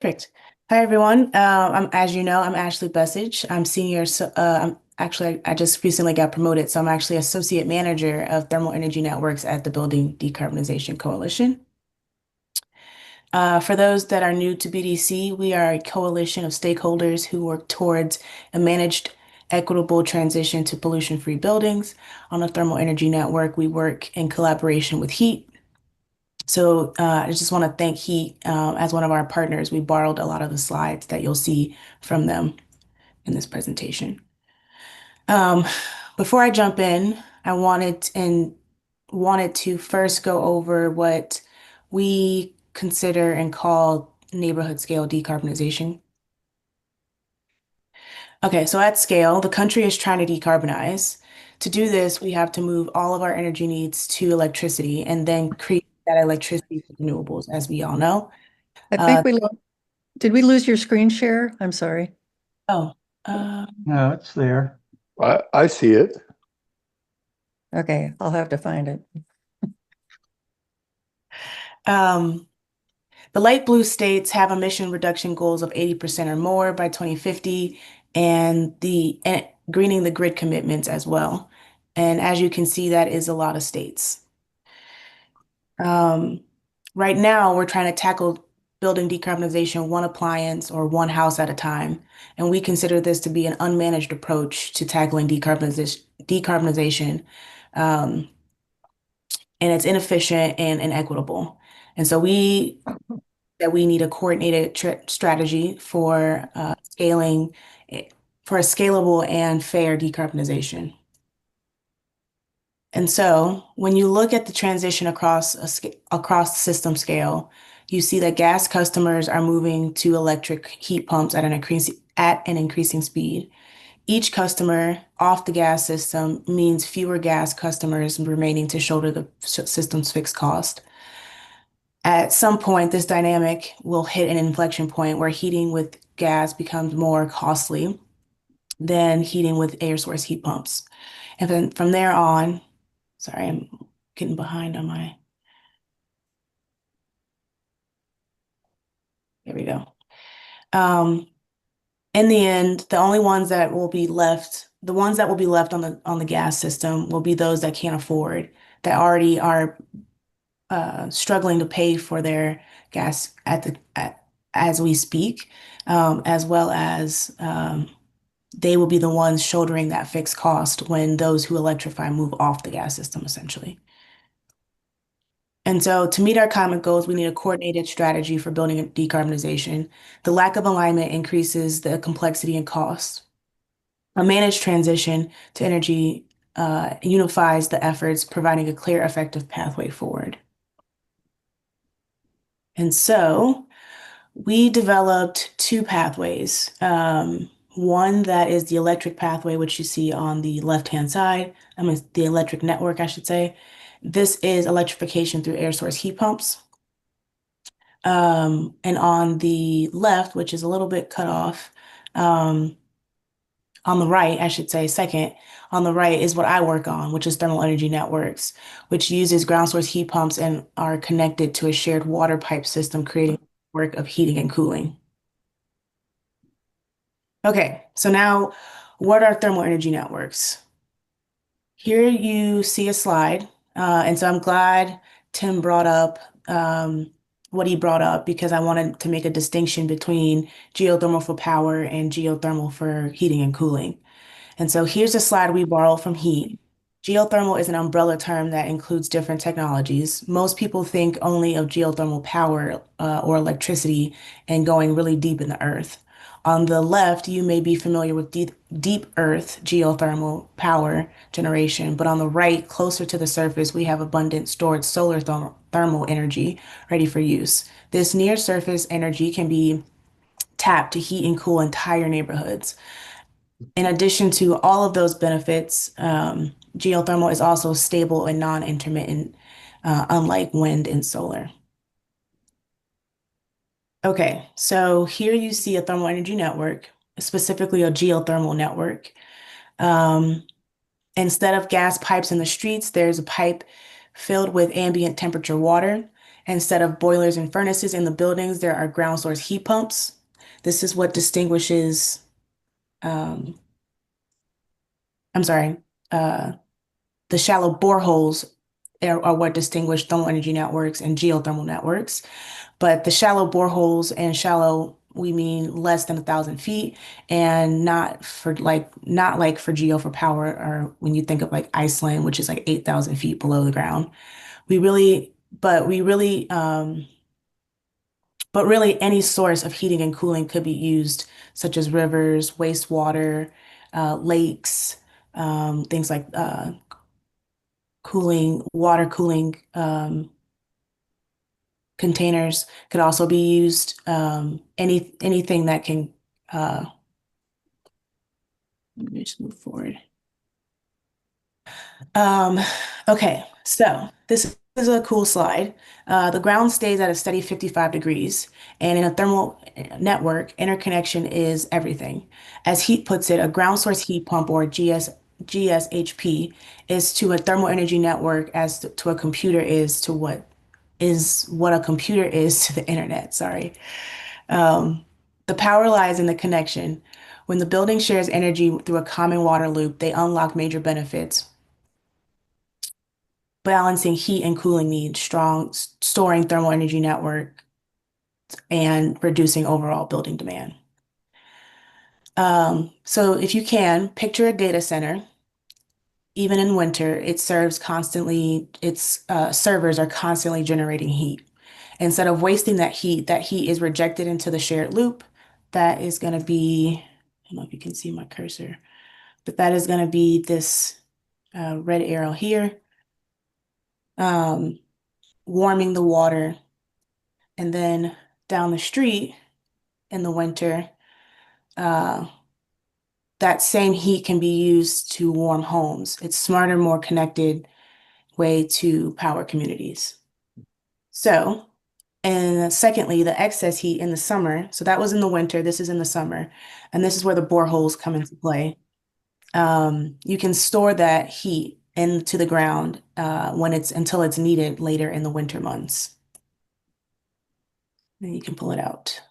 Perfect. Hi, everyone. As you know, I'm Ashley Bessage. I'm senior. I just recently got promoted, so I'm actually associate manager of thermal energy networks at the Building Decarbonization Coalition. For those that are new to BDC, we are a coalition of stakeholders who work towards a managed, equitable transition to pollution-free buildings. On the thermal energy network, we work in collaboration with HEAT. So I just want to thank Heat as one of our partners. We borrowed a lot of the slides that you'll see from them in this presentation. Um, Before I jump in, I wanted to first go over what we consider and call neighborhood scale decarbonization. Okay, so at scale, the country is trying to decarbonize. To do this, we have to move all of our energy needs to electricity and then create that electricity for renewables, as we all know. I Uh, think did we lose your screen share? I'm sorry. Oh, No, it's there. I see it. Okay, I'll have to find it. um, the light blue states have emission reduction goals of 80% or more by 2050 and greening the grid commitments as well. And as you can see, that is a lot of states. Um, right now, we're trying to tackle building decarbonization one appliance or one house at a time. And we consider this to be an unmanaged approach to tackling decarbonization. Um, and it's inefficient and inequitable. And so we need a coordinated strategy for scaling for a scalable and fair decarbonization. And so when you look at the transition across the system scale, you see that gas customers are moving to electric heat pumps at an increasing speed. Each customer off the gas system means fewer gas customers remaining to shoulder the system's fixed cost. At some point, this dynamic will hit an inflection point where heating with gas becomes more costly than heating with air source heat pumps. And then from there on, sorry, I'm getting behind on there we go. Um, in the end, the ones that will be left on the gas system will be those that can't afford, that already are struggling to pay for their gas as we speak, as well as they will be the ones shouldering that fixed cost when those who electrify move off the gas system, essentially. And so to meet our climate goals, we need a coordinated strategy for building decarbonization. The lack of alignment increases the complexity and cost. A managed transition to energy unifies the efforts, providing a clear, effective pathway forward. And so we developed two pathways. One that is the electric pathway, which you see on the left-hand side. I mean, the electric network, I should say. This is electrification through air source heat pumps. And on the left, which is a little bit cut off, on the right, I should say, second, on the right is what I work on, which is thermal energy networks, which uses ground source heat pumps and are connected to a shared water pipe system, creating a network of heating and cooling. Okay, so now what are thermal energy networks? Here you see a slide, and so I'm glad Tim brought up what he brought up because I wanted to make a distinction between geothermal for power and geothermal for heating and cooling. And so here's a slide we borrowed from Heat. Geothermal is an umbrella term that includes different technologies. Most people think only of geothermal power or electricity and going really deep in the earth. On the left, you may be familiar with deep earth geothermal power generation, but on the right, closer to the surface, we have abundant stored solar thermal energy ready for use. This near surface energy can be tapped to heat and cool entire neighborhoods. In addition to all of those benefits, geothermal is also stable and non-intermittent, unlike wind and solar. Okay, so here you see a thermal energy network, specifically a geothermal network. Um, Instead of gas pipes in the streets, there's a pipe filled with ambient temperature water. Instead of boilers and furnaces in the buildings, there are ground source heat pumps. This is what distinguishes, um, I'm sorry, uh, the shallow boreholes are what distinguish thermal energy networks and geothermal networks. But the shallow boreholes and shallow, we mean less than 1,000 feet, and not like for geo for power, or when you think of like Iceland, which is like 8,000 feet below the ground. We really, but we really, but really any source of heating and cooling could be used, such as rivers, wastewater, lakes, things like water cooling containers could also be used. Anything that can, let me just move forward. Um, okay, so this is a cool slide. The ground stays at a steady 55 degrees, and in a thermal network, interconnection is everything. As Heat puts it, a ground source heat pump, or GSHP, is to a thermal energy network as to a computer is what a computer is to the internet. Sorry. Um, the power lies in the connection. When the building shares energy through a common water loop, they unlock major benefits. Balancing heat and cooling needs, storing thermal energy network, and reducing overall building demand. So if you can, picture a data center. Even in winter, its servers are constantly generating heat. Instead of wasting that heat is rejected into the shared loop. That is going to be, I don't know if you can see my cursor, but that is going to be this red arrow here, um, warming the water. And then down the street in the winter, uh, that same heat can be used to warm homes. It's smarter, more connected way to power communities. So, and secondly, the excess heat in the summer. So that was in the winter. This is in the summer. And this is where the boreholes come into play. You can store that heat into the ground until it's needed later in the winter months. Then you can pull it out.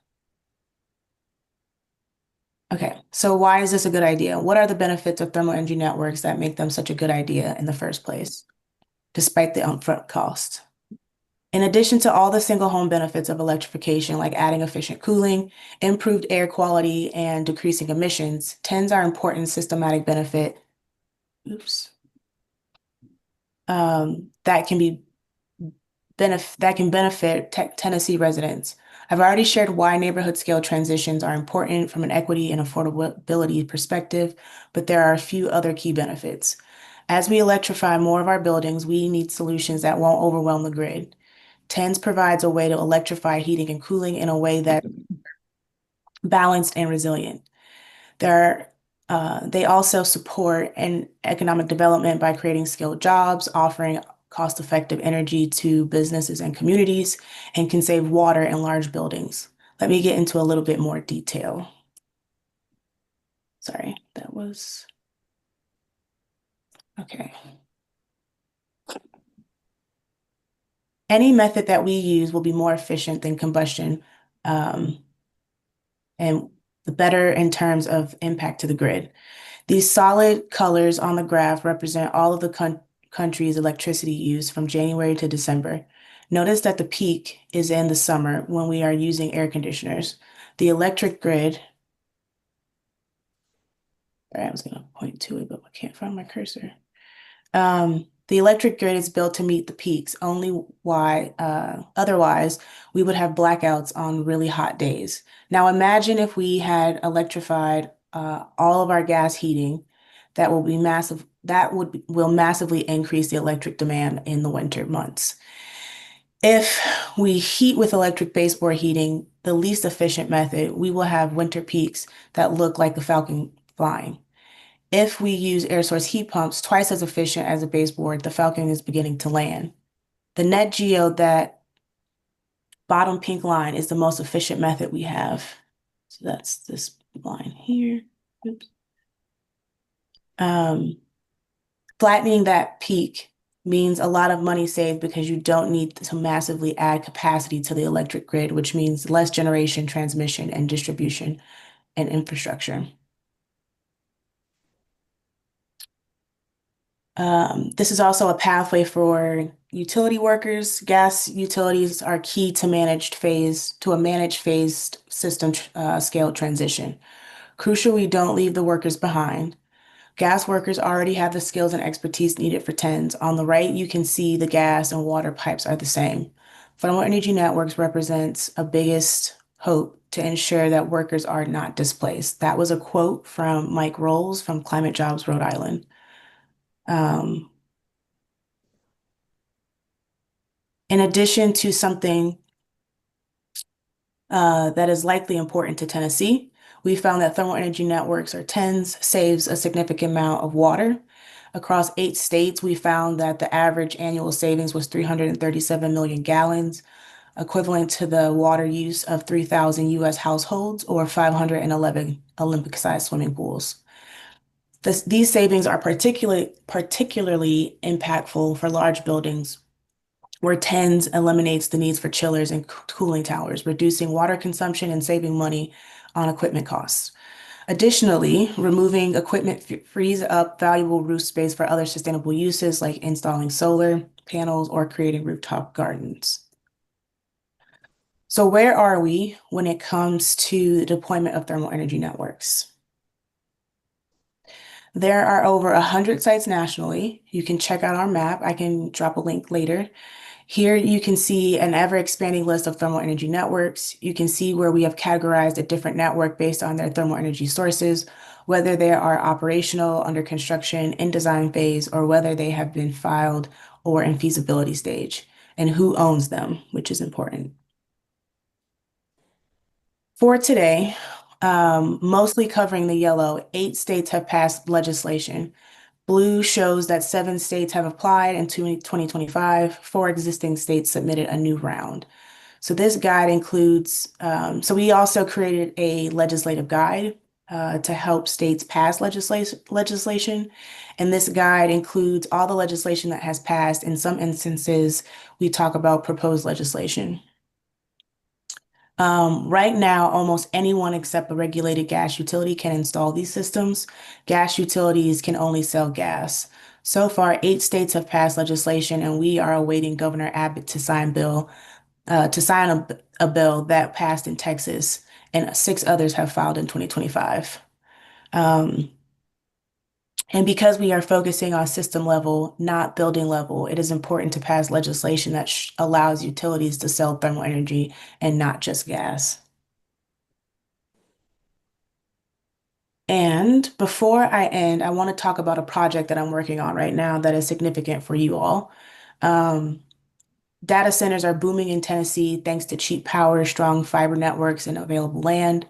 Okay, so why is this a good idea? What are the benefits of thermal energy networks that make them such a good idea in the first place, despite the upfront cost? In addition to all the single home benefits of electrification, like adding efficient cooling, improved air quality, and decreasing emissions, TENS are important systematic benefit, oops, that can benefit Tennessee residents. I've already shared why neighborhood scale transitions are important from an equity and affordability perspective, but there are a few other key benefits. As we electrify more of our buildings, we need solutions that won't overwhelm the grid. TENS provides a way to electrify heating and cooling in a way that's balanced and resilient. They also support an economic development by creating skilled jobs, offering cost-effective energy to businesses and communities, and can save water in large buildings. Let me get into a little bit more detail. Sorry, that was, okay. Any method that we use will be more efficient than combustion, and better in terms of impact to the grid. These solid colors on the graph represent all of the country's electricity use from January to December. Notice that the peak is in the summer when we are using air conditioners. The electric grid, all right, I was going to point to it, but I can't find my cursor. The electric grid is built to meet the peaks, otherwise we would have blackouts on really hot days. Now imagine if we had electrified all of our gas heating, that will be massive, will massively increase the electric demand in the winter months. If we heat with electric baseboard heating, the least efficient method, we will have winter peaks that look like the Falcon flying. If we use air source heat pumps, twice as efficient as a baseboard, the Falcon is beginning to land. The net geo, that bottom pink line, is the most efficient method we have. So that's this line here. Oops. Flattening that peak means a lot of money saved because you don't need to massively add capacity to the electric grid, which means less generation, transmission, and distribution and infrastructure. This is also a pathway for utility workers. Gas utilities are key to a managed phased system scale transition. Crucial we don't leave the workers behind. Gas workers already have the skills and expertise needed for TENS. On the right, you can see the gas and water pipes are the same. Thermal Energy Networks represents a biggest hope to ensure that workers are not displaced. That was a quote from Mike Rolls from Climate Jobs, Rhode Island. Um, in addition to something that is likely important to Tennessee, we found that thermal energy networks, or TENS, saves a significant amount of water. Across 8 states, we found that the average annual savings was 337 million gallons, equivalent to the water use of 3,000 US households or 511 Olympic-sized swimming pools. These savings are particularly impactful for large buildings where TENS eliminates the needs for chillers and cooling towers, reducing water consumption and saving money on equipment costs. Additionally, removing equipment frees up valuable roof space for other sustainable uses like installing solar panels or creating rooftop gardens. So where are we when it comes to the deployment of thermal energy networks? There are over 100 sites nationally. You can check out our map. I can drop a link later. Here you can see an ever-expanding list of thermal energy networks. You can see where we have categorized a different network based on their thermal energy sources, whether they are operational, under construction, in design phase, or whether they have been filed or in feasibility stage, and who owns them, which is important. For today, mostly covering the yellow, 8 states have passed legislation. Blue shows that 7 states have applied in 2025. 4 existing states submitted a new round. So this guide includes, so we also created a legislative guide to help states pass legislation. And this guide includes all the legislation that has passed. In some instances, we talk about proposed legislation. Right now, almost anyone except a regulated gas utility can install these systems. Gas utilities can only sell gas. So far, 8 states have passed legislation, and we are awaiting Governor Abbott to sign a bill that passed in Texas, and 6 others have filed in 2025. Um, and because we are focusing on system level, not building level, it is important to pass legislation that allows utilities to sell thermal energy and not just gas. And before I end, I want to talk about a project that I'm working on right now that is significant for you all. Um, Data centers are booming in Tennessee thanks to cheap power, strong fiber networks, and available land.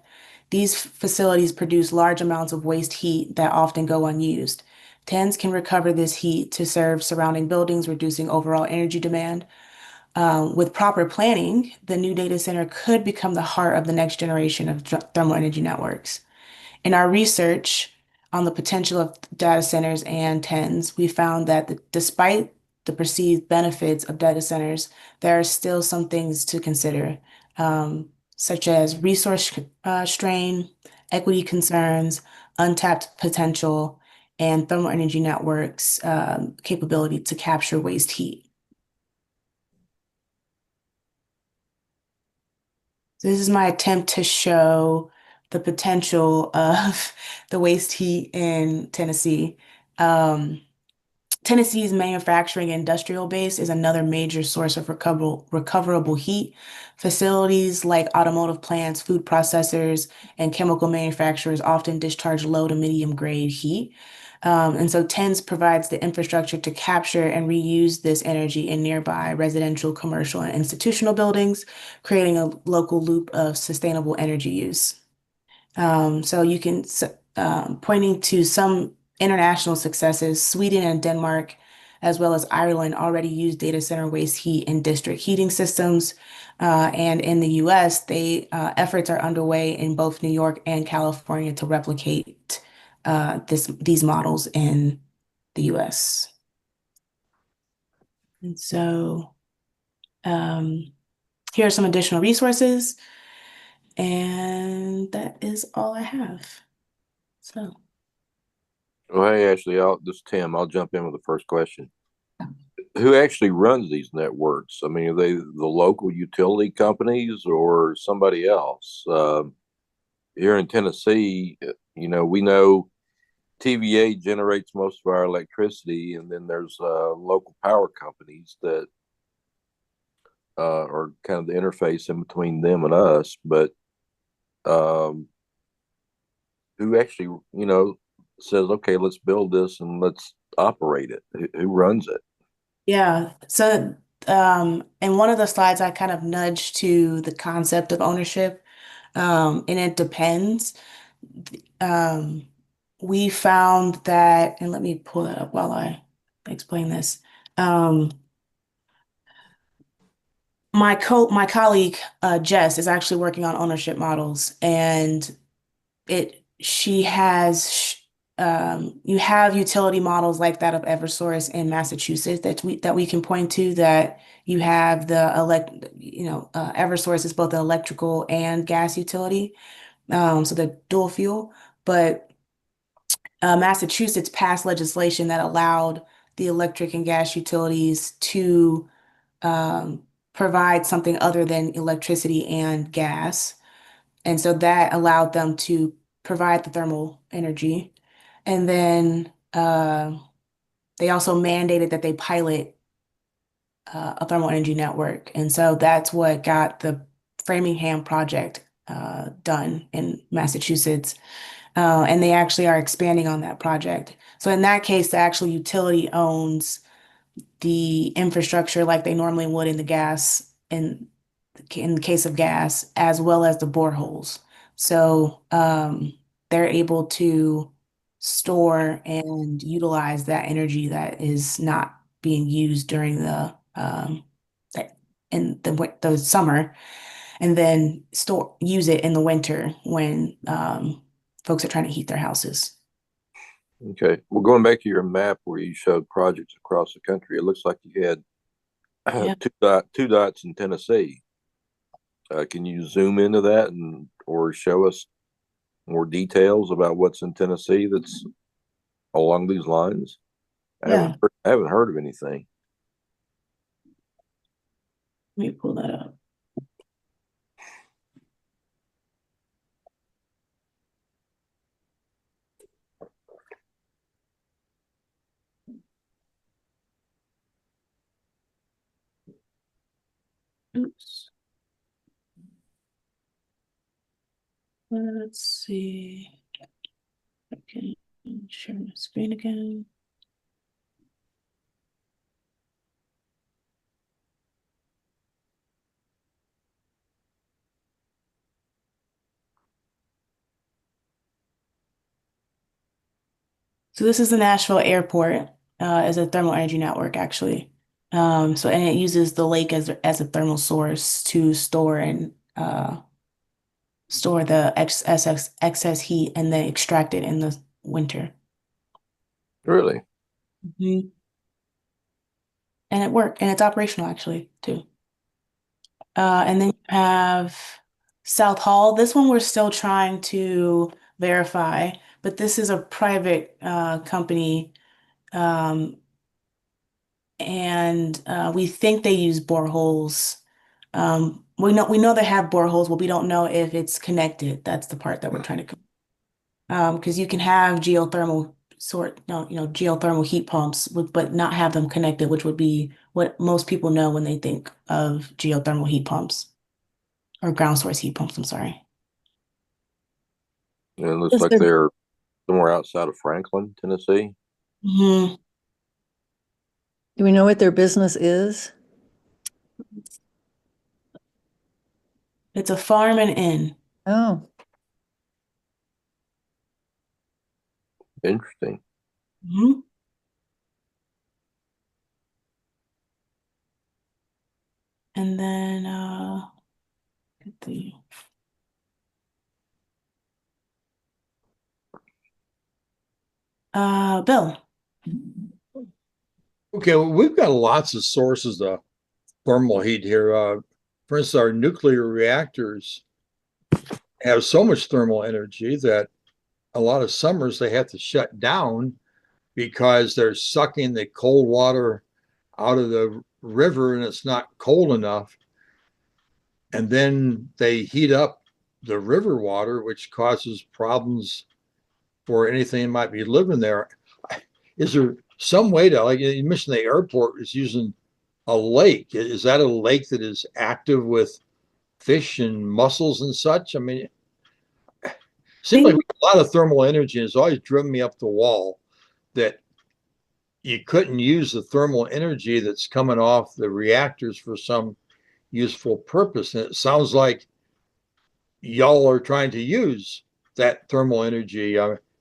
These facilities produce large amounts of waste heat that often go unused. TENS can recover this heat to serve surrounding buildings, reducing overall energy demand. With proper planning, the new data center could become the heart of the next generation of thermal energy networks. In our research on the potential of data centers and TENS, we found that despite the perceived benefits of data centers, there are still some things to consider, such as resource strain, equity concerns, untapped potential, and thermal energy networks' capability to capture waste heat. So this is my attempt to show the potential of the waste heat in Tennessee. Um, Tennessee's manufacturing industrial base is another major source of recoverable heat. Facilities like automotive plants, food processors, and chemical manufacturers often discharge low to medium grade heat. And so TENS provides the infrastructure to capture and reuse this energy in nearby residential, commercial, and institutional buildings, creating a local loop of sustainable energy use. So you can, pointing to some international successes, Sweden and Denmark, as well as Ireland, already use data center waste heat in district heating systems. And in the US, efforts are underway in both New York and California to replicate these models in the US. And so here are some additional resources, and that is all I have. So, Well, hey, Ashley, this is Tim. I'll jump in with the first question. Who actually runs these networks? I mean, are they the local utility companies or somebody else? Here in Tennessee, we know TVA generates most of our electricity, and then there's local power companies that are kind of the interface in between them and us. But um, who actually, says, okay, let's build this and let's operate it? Who runs it? yeah. So, in one of the slides, I kind of nudged to the concept of ownership, and it depends. Um, we found that, and let me pull that up while I explain this. Um, my colleague Jess is actually working on ownership models, and it she has you have utility models like that of Eversource in Massachusetts that we can point to, that you have the Eversource is both an electrical and gas utility, so the dual fuel. But Massachusetts passed legislation that allowed the electric and gas utilities to um, provide something other than electricity and gas. And so that allowed them to provide the thermal energy. And then they also mandated that they pilot a thermal energy network. And so that's what got the Framingham project done in Massachusetts. And they actually are expanding on that project. So in that case, the actual utility owns the infrastructure like they normally would in the gas in the case of gas, as well as the boreholes. So they're able to store and utilize that energy that is not being used during that- in the summer, and then store use it in the winter when folks are trying to heat their houses. Okay. Well, going back to your map where you showed projects across the country, it looks like you had Yeah. two dots in Tennessee. Can you zoom into that or show us more details about what's in Tennessee that's along these lines? Yeah. I haven't heard of anything. Let me pull that up. Oops. Let's see. I can share my screen again. So this is the Nashville airport as a thermal energy network, actually. And it uses the lake as a thermal source to store the excess heat and then extract it in the winter. Really? Mhm. And it worked, and it's operational actually too. And then you have South Hall. This one we're still trying to verify, but this is a private company. Um, and we think they use boreholes. We know they have boreholes, but we don't know if it's connected. That's the part that we're trying to, because you can have geothermal heat pumps, but not have them connected, which would be what most people know when they think of geothermal heat pumps or ground source heat pumps. I'm sorry. And it looks Is like there, they're somewhere outside of Franklin, Tennessee. Mhm. do we know what their business is? It's a farm and inn. Oh, Interesting. Mhm. And then get the Bill. Okay, well, we've got lots of sources of thermal heat here. For instance, our nuclear reactors have so much thermal energy that a lot of summers they have to shut down because they're sucking the cold water out of the river and it's not cold enough. And then they heat up the river water, which causes problems for anything that might be living there. Is there some way to, like you mentioned, the airport is using a lake? Is that a lake that is active with fish and mussels and such? I mean, it seems like Think a lot of thermal energy, and it's always driven me up the wall that you couldn't use the thermal energy that's coming off the reactors for some useful purpose. And it sounds like y'all are trying to use that thermal energy.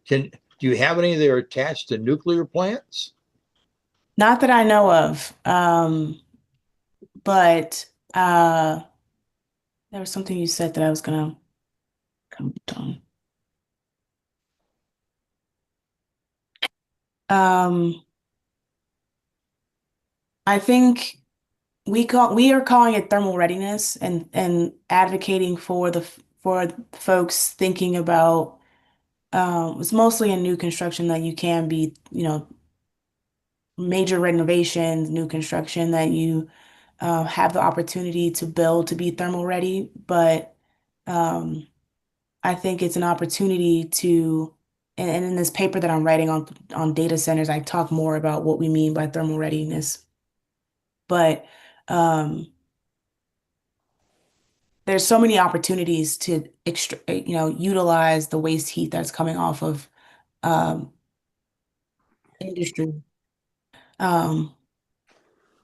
Do you have any that are attached to nuclear plants? Not that I know of, but there was something you said that I was gonna comment on. Um, I think we are calling it thermal readiness and advocating for for folks thinking about it's mostly in new construction that you can be, major renovations, new construction that you have the opportunity to build to be thermal ready. But um, I think it's an opportunity to, and in this paper that I'm writing on data centers, I talk more about what we mean by thermal readiness. But um, there's so many opportunities to utilize the waste heat that's coming off of um, industry. Um,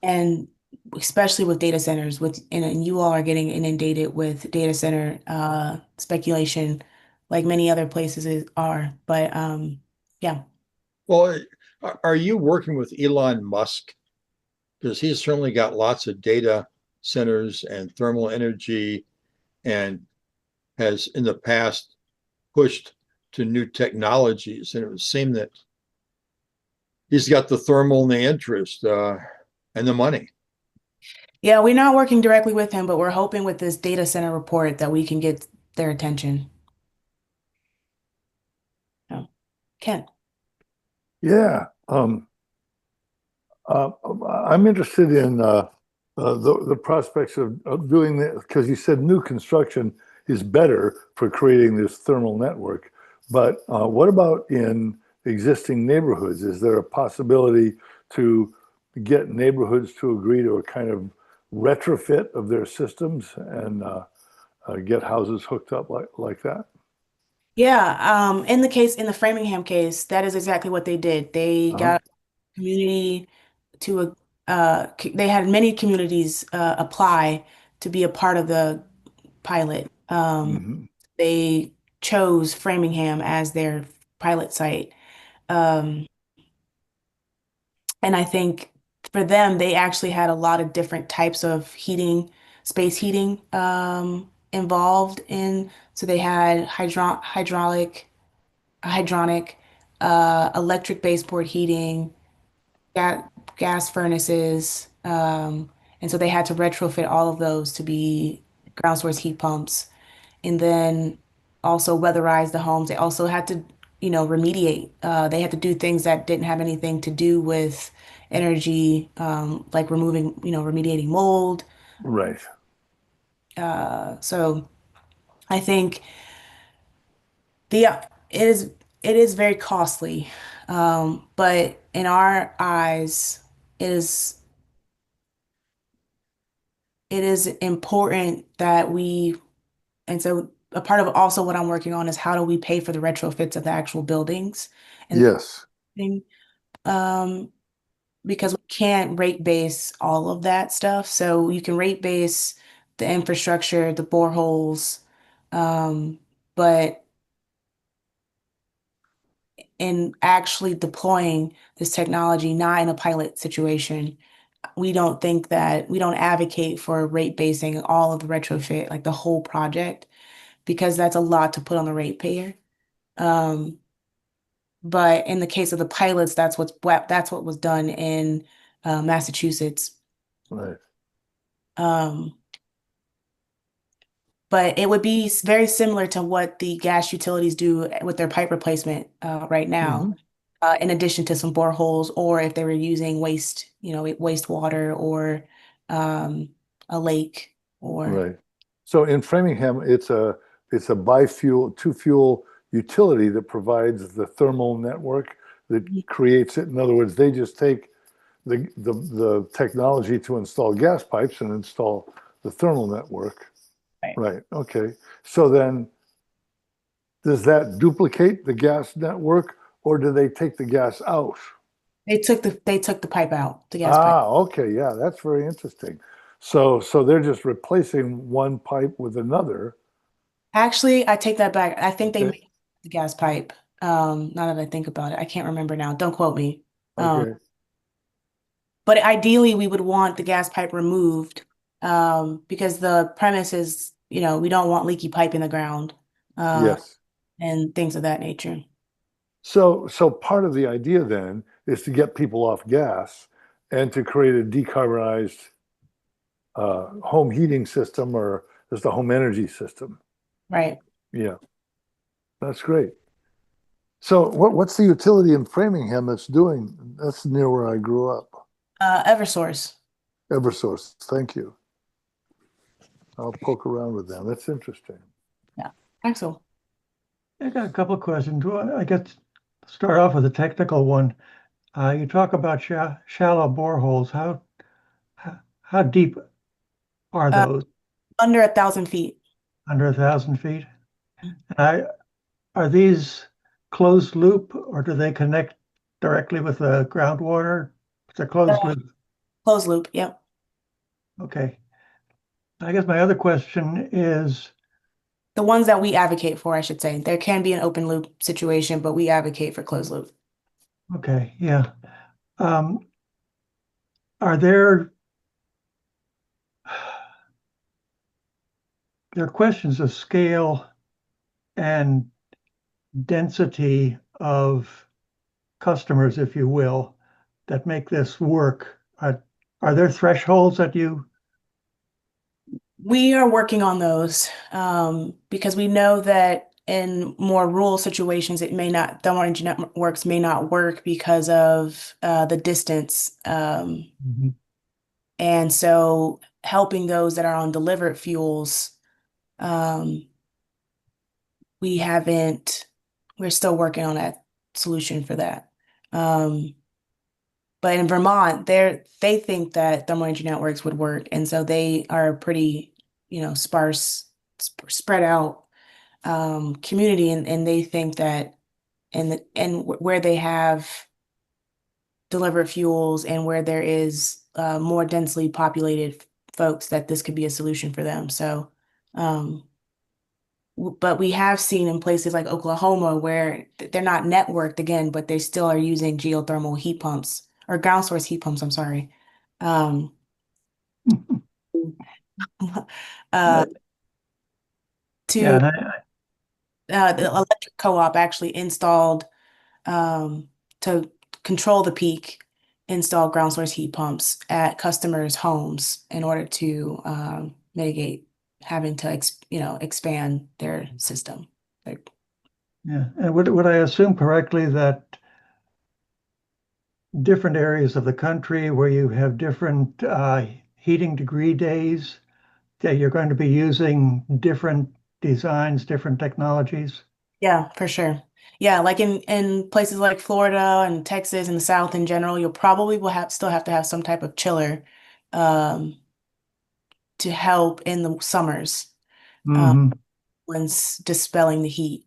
and especially with data centers and you all are getting inundated with data center speculation like many other are. But yeah. Well, are you working with Elon Musk? Because he's certainly got lots of data centers and thermal energy and has in the past pushed to new technologies. And it would seem that he's got the thermal and the interest and the money. Yeah, we're not working directly with him, but we're hoping with this data center report that we can get their attention. Oh, Ken. Yeah, uh, I'm interested in the prospects of doing that because you said new construction is better for creating this thermal network. But what about in existing neighborhoods? Is there a possibility to get neighborhoods to agree to a kind of retrofit of their systems and get houses hooked up like that? Yeah, in the Framingham case, that is exactly what they did. They Uh-huh. got community to they had many communities apply to be a part of the pilot. Hmm. They chose Framingham as their pilot site. Um, and I think for them, they actually had a lot of different types of heating, space heating involved in. So they had hydronic, electric baseboard heating, gas, gas furnaces. And so they had to retrofit all of those to be ground source heat pumps and then also weatherize the homes. They also had to, remediate. They had to do things that didn't have anything to do with energy, like remediating mold. Right. So I think the it is very costly, but in our eyes, it is it is important that we and so a part of also what I'm working on is how do we pay for the retrofits of the actual buildings and Yes. um because we can't rate base all of that stuff. So you can rate base the infrastructure, the boreholes, but in actually deploying this technology, not in a pilot situation, we don't advocate for rate basing all of the retrofit, like the whole project, because that's a lot to put on the ratepayer. Um, but in the case of the pilots, that's what was done in Massachusetts. Right. But it would be very similar to what the gas utilities do with their pipe replacement right now, in addition to some boreholes, or if they were using wastewater or a lake or Right. So in Framingham, it's a biofuel, two fuel utility that provides the thermal network that creates it. In other words, they just take the technology to install gas pipes and install the thermal network. Right. Right. Okay. So then, does that duplicate the gas network, or do they take the gas out? They took the pipe out, the gas pipe. Ah, okay. Yeah, that's very interesting. So they're just replacing one pipe with another. Actually, I take that back. I think they Okay. made the gas pipe. Now that I think about it, I can't remember now. Don't quote me. Okay. But ideally, we would want the gas pipe removed, because the premise is, we don't want leaky pipe in the ground, Yes. and things of that nature. So part of the idea then is to get people off gas and to create a decarbonized home heating system or just a home energy system. Right. Yeah, that's great. So what's the utility in Framingham that's doing? That's near where I grew up. Eversource. Eversource. Thank you. I'll poke around with them. That's interesting. Yeah. Axel. I got a couple of questions. Well, I guess start off with a technical one. You talk about shallow boreholes. How deep are Uh, those? Under 1,000 feet. Under 1,000 feet? I, are these closed loop or do they connect directly with the groundwater? It's a closed loop. Closed loop. Yep. Okay. I guess my other question is, The ones that we advocate for, I should say. There can be an open loop situation, but we advocate for closed loop. okay, yeah. Are there questions of scale and density of customers, if you will, that make this work? Are there thresholds that you? We are working on those, because we know that in more rural situations, thermal energy networks may not work because of the distance. And so helping those that are on delivered fuels, um, we're still working on a solution for that. But in Vermont, they think that thermal energy networks would work, and so they are pretty, spread out community, and they think that, where they have delivered fuels and where there is more densely populated folks, that this could be a solution for them. So, but we have seen in places like Oklahoma where they're not networked again, but they still are using geothermal heat pumps or ground source heat pumps, I'm sorry. Um, uh, Yeah, to the electric co-op actually installed, to control the peak, install ground source heat pumps at customers' homes in order to mitigate having to expand their system. yeah. And would I assume correctly that different areas of the country where you have different heating degree days, that you're going to be using different designs, different technologies? Yeah, for sure. Yeah, like in places like Florida and Texas and the South in general, you'll probably still have to have some type of chiller um, to help in the summers, Hmm. when dispelling the heat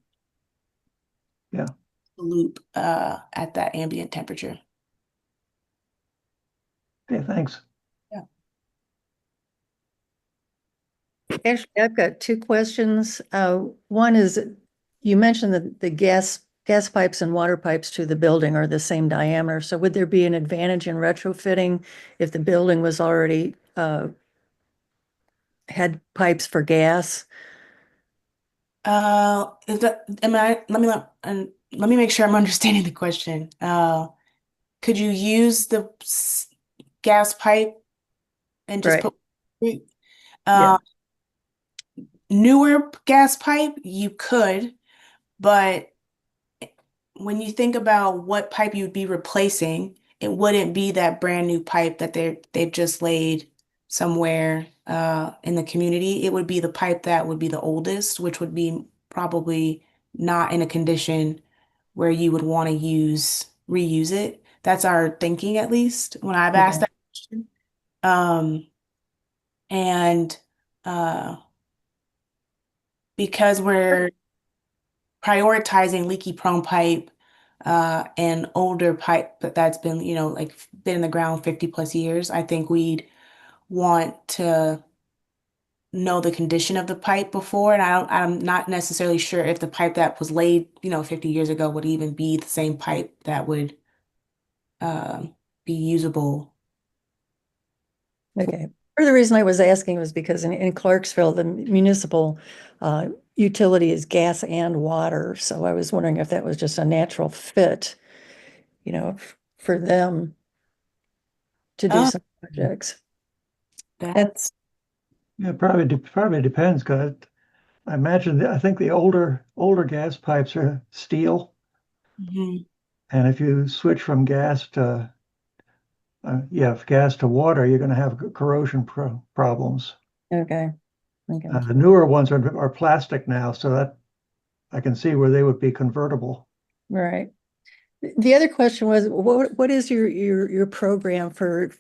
Yeah. loop at that ambient temperature. Okay, thanks. Yeah. Actually, I've got two questions. One is, you mentioned that the gas pipes and water pipes to the building are the same diameter. So would there be an advantage in retrofitting if the building was already had pipes for gas? Is that, am I, let me make sure I'm understanding the question. Could you use gas pipe and just Right. put Yeah. newer gas pipe, you could, but when you think about what pipe you'd be replacing, it wouldn't be that brand new pipe that they've just laid somewhere in the community. It would be the pipe that would be the oldest, which would be probably not in a condition where you would want to reuse it. That's our thinking, at least, when I've asked Okay. that question. Um, and uh, because we're prioritizing leaky prone pipe and older pipe that's been, like been in the ground 50 plus years, I think we'd want to know the condition of the pipe before. And I'm not necessarily sure if the pipe that was laid, 50 years ago would even be the same pipe that would um be usable. Okay. Or the reason I was asking was because in Clarksville, the municipal utility is gas and water. So I was wondering if that was just a natural fit, for them to do Uh, some projects. And that's Yeah, probably depends, because I imagine, I think the older gas pipes are steel. mhm. And if you switch from gas to water, you're going to have corrosion problems. okay, okay, The newer ones are plastic now, so that I can see where they would be convertible. right. The other question was, what is your program for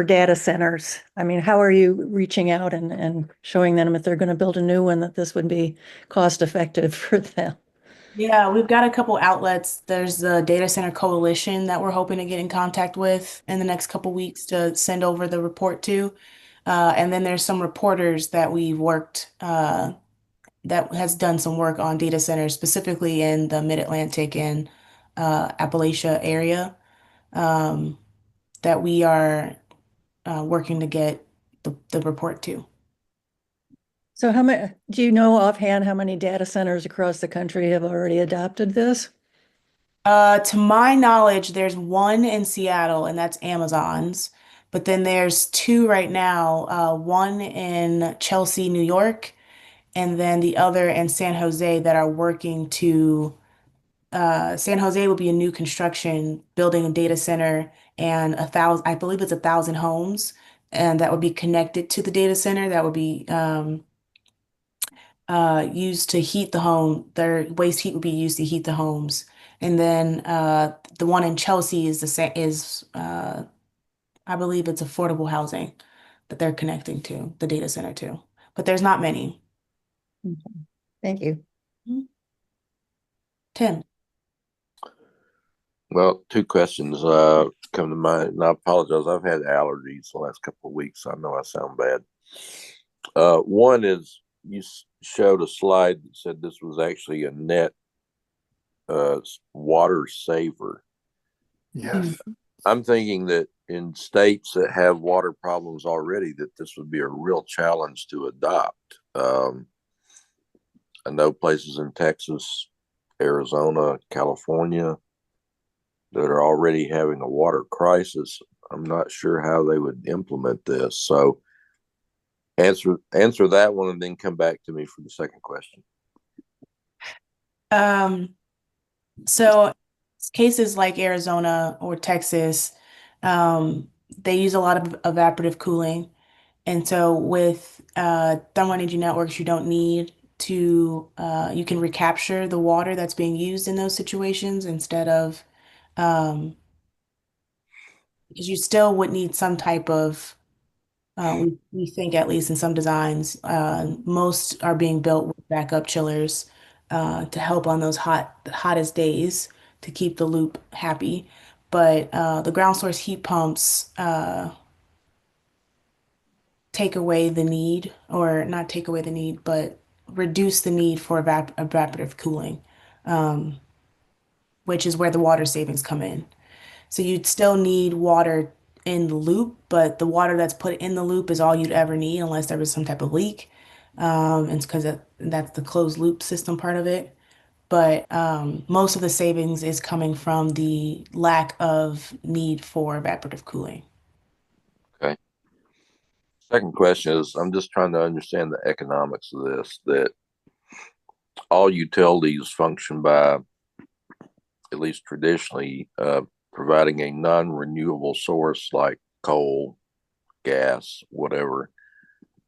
data centers? I mean, how are you reaching out and showing them if they're going to build a new one that this would be cost effective for them? Yeah, we've got a couple outlets. There's the Data Center Coalition that we're hoping to get in contact with in the next couple weeks to send over the report to. And then there's some reporters that we've worked that has done some work on data centers, specifically in the Mid-Atlantic and Appalachia area, um, that we are working to get the report to. So how many, do you know offhand how many data centers across the country have already adopted this? To my knowledge, there's one in Seattle, and that's Amazon's. But then there's two right now, one in Chelsea, New York, and then the other in San Jose that are working to San Jose will be a new construction building a data center and I believe it's 1,000 homes, and that would be connected to the data center that would be used to heat the home. Their waste heat would be used to heat the homes. And then the one in Chelsea is the same I believe it's affordable housing that they're connecting to the data center to. But there's not many. Okay. Thank you. Mhm. Tim. Well, two questions come to mind, and I apologize. I've had allergies the last couple of weeks. I know I sound bad. One is you showed a slide that said this was actually a net water saver. Yes. I'm thinking that in states that have water problems already, that this would be a real challenge to adopt. I know places in Texas, Arizona, California that are already having a water crisis. I'm not sure how they would implement this. So answer that one and then come back to me for the second question. Um, so cases like Arizona or Texas, they use a lot of evaporative cooling. And so with thermal energy networks, you don't need you can recapture the water that's being used in those situations instead of, um, because you still would need some type of, we think at least in some designs, most are being built with backup chillers to help on those hottest days to keep the loop happy. But the ground source heat pumps, take away the need, or not take away the need, but reduce the need for evaporative cooling, um, which is where the water savings come in. So you'd still need water in the loop, but the water that's put in the loop is all you'd ever need unless there was some type of leak. And it's because that's the closed loop system part of it. But most of the savings is coming from the lack of need for evaporative cooling. Second question is, I'm just trying to understand the economics of this, that all utilities function by, at least traditionally, providing a non-renewable source like coal, gas, whatever.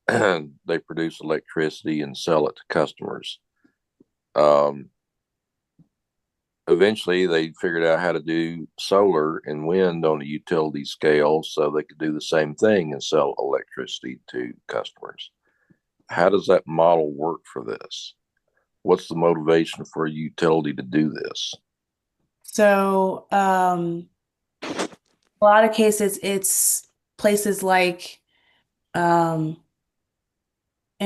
And they produce electricity and sell it to customers. Eventually, they figured out how to do solar and wind on a utility scale so they could do the same thing and sell electricity to customers. How does that model work for this? What's the motivation for a utility to do this? So, a lot of cases, it's places like, in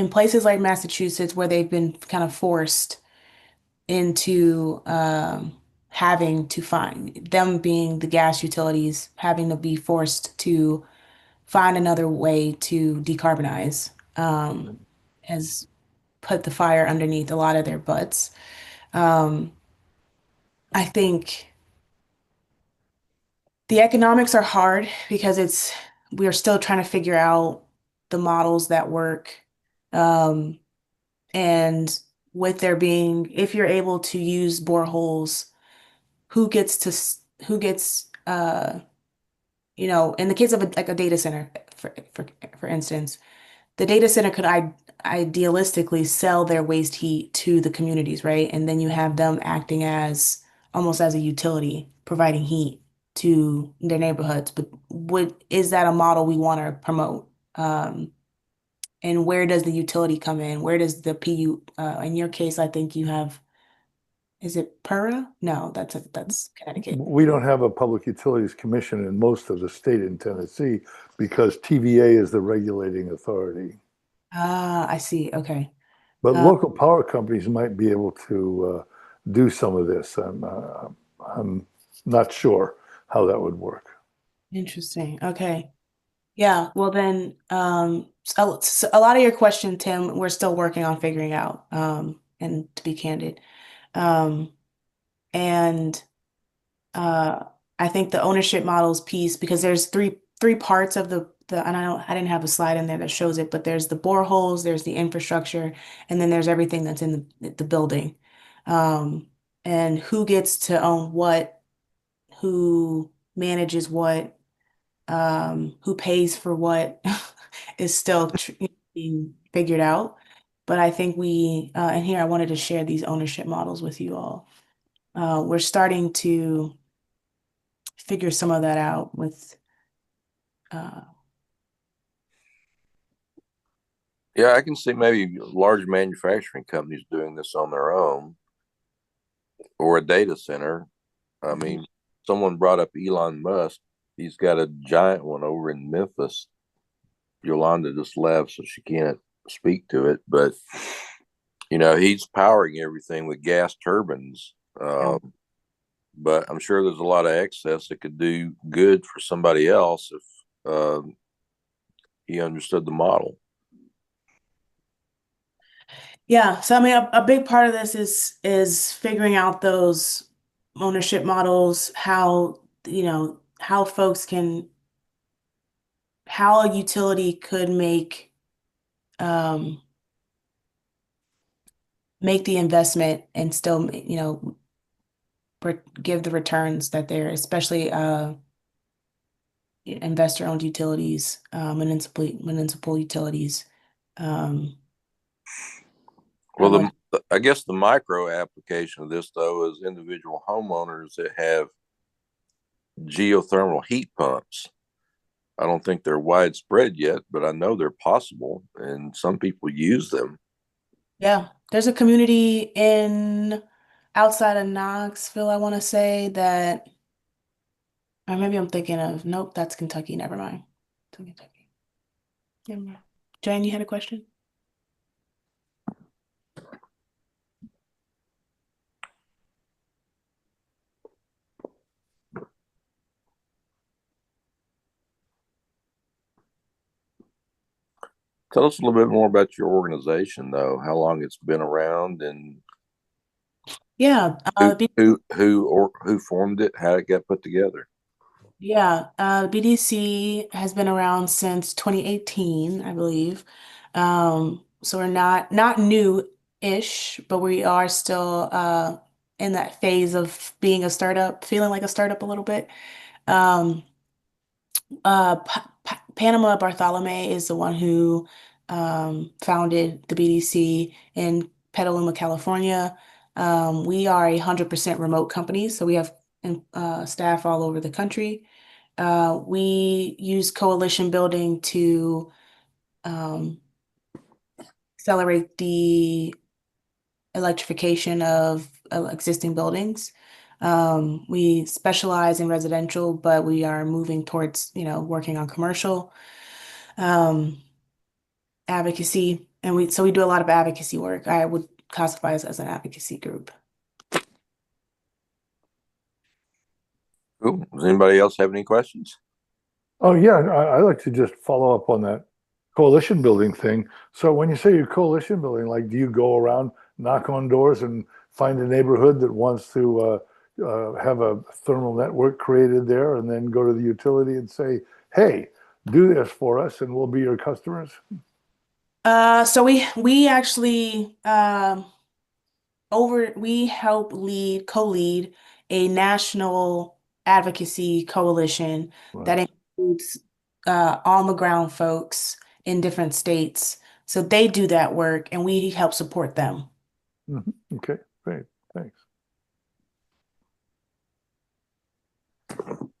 places like Massachusetts where they've been kind of forced into having to find them being the gas utilities, having to be forced to find another way to decarbonize, has put the fire underneath a lot of their butts. Um, I think the economics are hard because we are still trying to figure out the models that work. Um, and with there being, if you're able to use boreholes, who gets in the case of like a data center, for instance, the data center could idealistically sell their waste heat to the communities, right? And then you have them acting as almost as a utility, providing heat to their neighborhoods. But is that a model we want to promote? And where does the utility come in? Where does the PU, in your case, I think you have, is it PURA? No, that's Connecticut. We don't have a Public Utilities Commission in most of the state in Tennessee because TVA is the regulating authority. Ah, I see. Okay. But Uh, local power companies might be able to do some of this. I'm not sure how that would work. Interesting. Okay. Yeah. Well, then, so a lot of your question, Tim, we're still working on figuring out, and to be candid. Um, and uh, I think the ownership models piece, because there's three parts of and I didn't have a slide in there that shows it, but there's the boreholes, there's the infrastructure, and then there's everything that's in the building. Um, and who gets to own what, who manages what, who pays for what is still being figured out. But I think and here I wanted to share these ownership models with you all. We're starting to figure some of that out with, uh, Yeah, I can see maybe large manufacturing companies doing this on their own, or a data center. I mean, someone brought up Elon Musk. He's got a giant one over in Memphis. Yolanda just left, so she can't speak to it. But he's powering everything with gas turbines. But I'm sure there's a lot of excess that could do good for somebody else if he understood the model. Yeah, so I mean, a big part of this is figuring out those ownership models, how folks can, how a utility could um, make the investment and still, give the returns that they're, especially investor-owned utilities, municipal utilities. Um, how much? Well, I guess the micro application of this, though, is individual homeowners that have geothermal heat pumps. I don't think they're widespread yet, but I know they're possible, and some people use them. Yeah, there's a community in outside of Knoxville, I want to say that, or maybe I'm thinking of, nope, that's Kentucky. Never mind. It's in Kentucky. Never mind. Jane, you had a question? Tell us a little bit more about your organization, though. How long it's been around, and Yeah, who formed it, how it got put together. Yeah, BDC has been around since 2018, I believe. So we're not new-ish, but we are still in that phase of being a startup, feeling like a startup a little bit. Um, Panama Bartholome is the one who founded the BDC in Petaluma, California. We are 100% remote company, so we have staff all over the country. We use coalition building to um, accelerate the electrification of existing buildings. We specialize in residential, but we are moving towards, working on commercial advocacy, and we do a lot of advocacy work. I would classify us as an advocacy group. Cool. Does anybody else have any questions? Oh, yeah, I'd like to just follow up on that coalition building thing. So when you say you're coalition building, like, do you go around, knock on doors and find a neighborhood that wants to have a thermal network created there and then go to the utility and say, hey, do this for us and we'll be your customers? So we actually we help co-lead a national advocacy coalition that Right. includes on the ground folks in different states. So they do that work and we help support them. Mhm. Okay, great, thanks.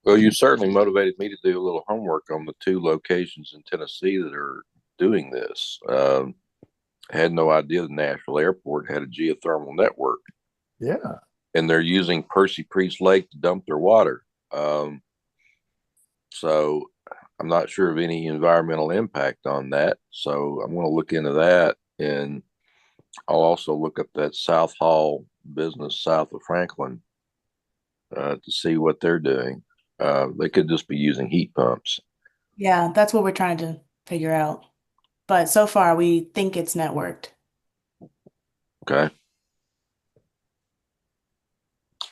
Well, you certainly motivated me to do a little homework on the two locations in Tennessee that are doing this. I had no idea the Nashville airport had a geothermal network, Yeah. and they're using Percy Priest Lake to dump their water. So I'm not sure of any environmental impact on that. So I'm going to look into that, and I'll also look up that South Hall business south of Franklin to see what they're doing. They could just be using heat pumps. Yeah, that's what we're trying to figure out. But so far we think it's networked. Okay.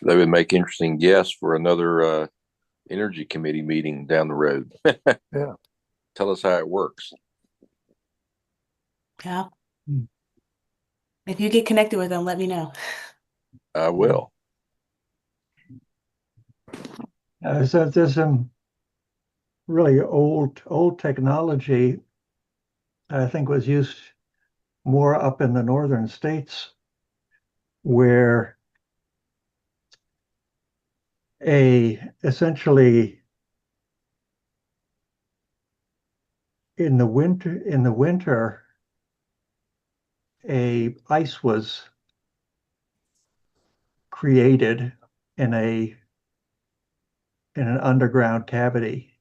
They would make interesting guests for another energy committee meeting down the road. Yeah. Tell us how it works. Yeah. Hmm. If you get connected with them, let me know. I will. So there's some really old technology I think was used more up in the northern states where essentially in the winter a ice was created in an underground cavity,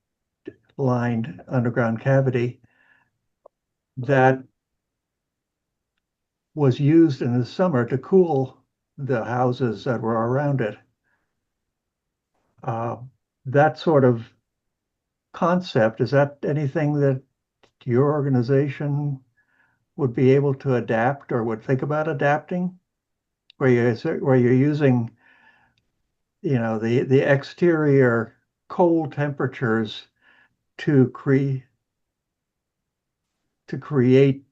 lined underground cavity that was used in the summer to cool the houses that were around it. Uh, that sort of concept, is that anything that your organization would be able to adapt or would think about adapting? Where you're using, the exterior cold temperatures to create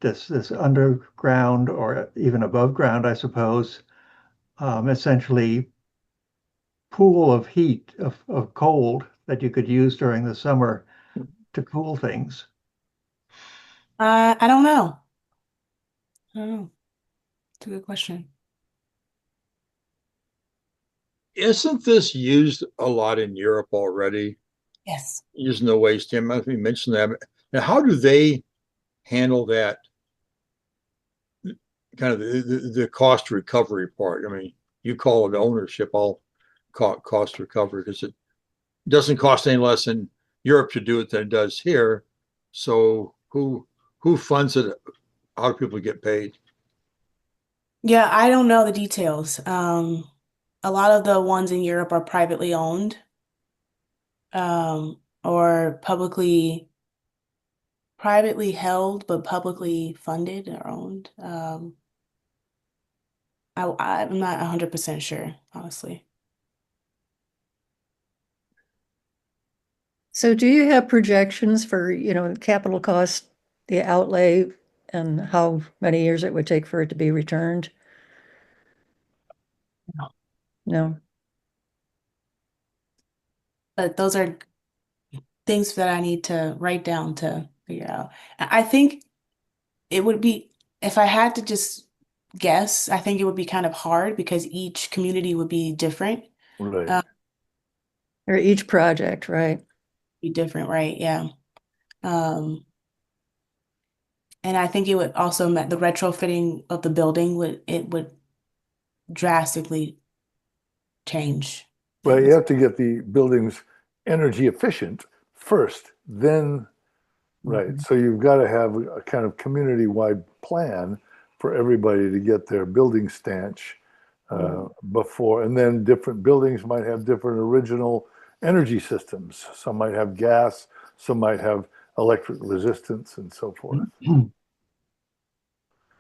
this underground or even above ground, I suppose, essentially pool of heat of cold that you could use during the summer to cool things. I don't know. I don't know. It's a good question. Isn't this used a lot in Europe already? Yes. Using the waste, Tim, I think you mentioned that. Now, how do they handle that kind of the cost recovery part? I mean, you call it ownership, I'll call it cost recovery because it doesn't cost any less in Europe to do it than it does here. So who funds it? How do people get paid? Yeah, I don't know the details. A lot of the ones in Europe are privately owned, or privately held, but publicly funded or owned. I'm not 100% sure, honestly. So do you have projections for, capital cost, the outlay, and how many years it would take for it to be returned? No. No. But those are things that I need to write down to figure out. I think it would be, if I had to just guess, I think it would be kind of hard because each community would be different. Right. Or each project, right? Be different, right? Yeah. Um, and I think it would also the retrofitting of the building would drastically change Well, you things. have to get the buildings energy efficient first, then, right. So you've got to have a kind of community-wide plan for everybody to get their building stanch before, and then different buildings might have different original energy systems. Some might have gas, some might have electric resistance, and so forth.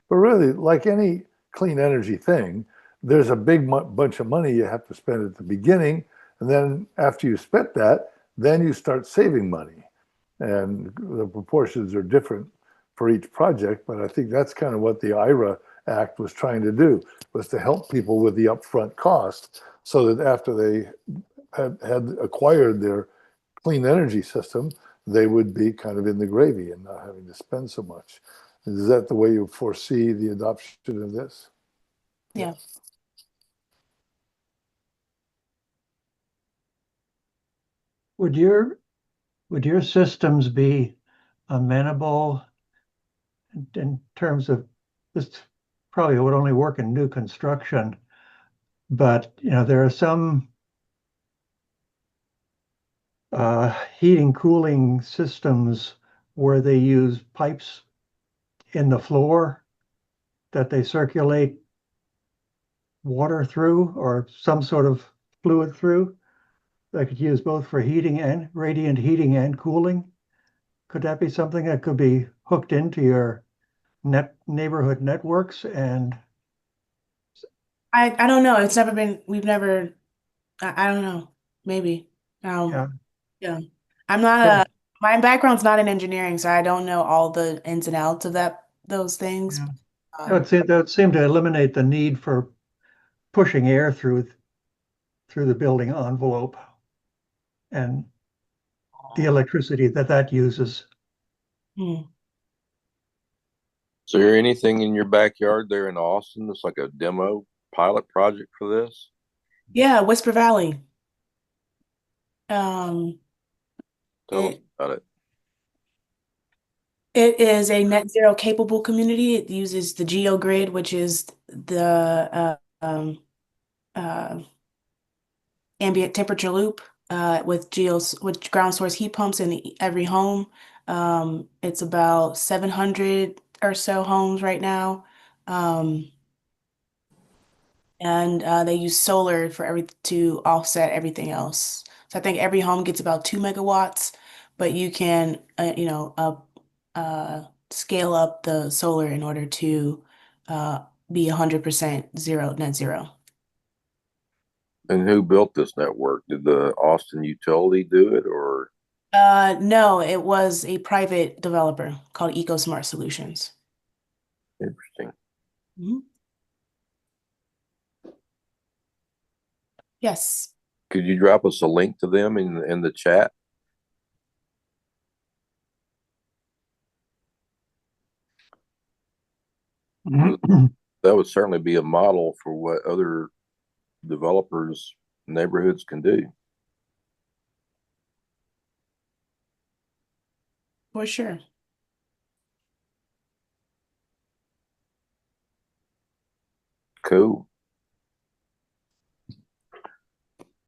But really, like any clean energy thing, there's a big bunch of money you have to spend at the beginning. And then after you spent that, then you start saving money. And the proportions are different for each project. But I think that's kind of what the IRA Act was trying to do, was to help people with the upfront cost so that after they had acquired their clean energy system, they would be kind of in the gravy and not having to spend so much. Is that the way you foresee the adoption of this? Yeah. Would your systems be amenable in terms of this? Probably would only work in new construction, but there are some heating cooling systems where they use pipes in the floor that they circulate water through or some sort of fluid through that could use both for heating and radiant heating and cooling. Could that be something that could be hooked into your neighborhood networks? And I don't know. We've never, I don't know. Maybe. yeah, Yeah. I'm not so, my background's not in engineering, so I don't know all the ins and outs of those things. yeah, Um, that would seem to eliminate the need for pushing air through the building envelope and the electricity that uses. hmm. Is there anything in your backyard there in Austin that's like a demo pilot project for this? Yeah, Whisper Valley. Um, Tell us it about it. it is a net zero capable community. It uses the geogrid, which is the uh, ambient temperature loop with ground source heat pumps in every home. It's about 700 or so homes right now. Um, and they use solar to offset everything else. So I think every home gets about 2 megawatts, but you can scale up the solar in order to be 100% net zero. And who built this network? Did the Austin utility do it or No, it was a private developer called EcoSmart Solutions. interesting? Mhm. Yes. Could you drop us a link to them in the chat? That would certainly be a model for what other developers' neighborhoods can do. For sure. Cool.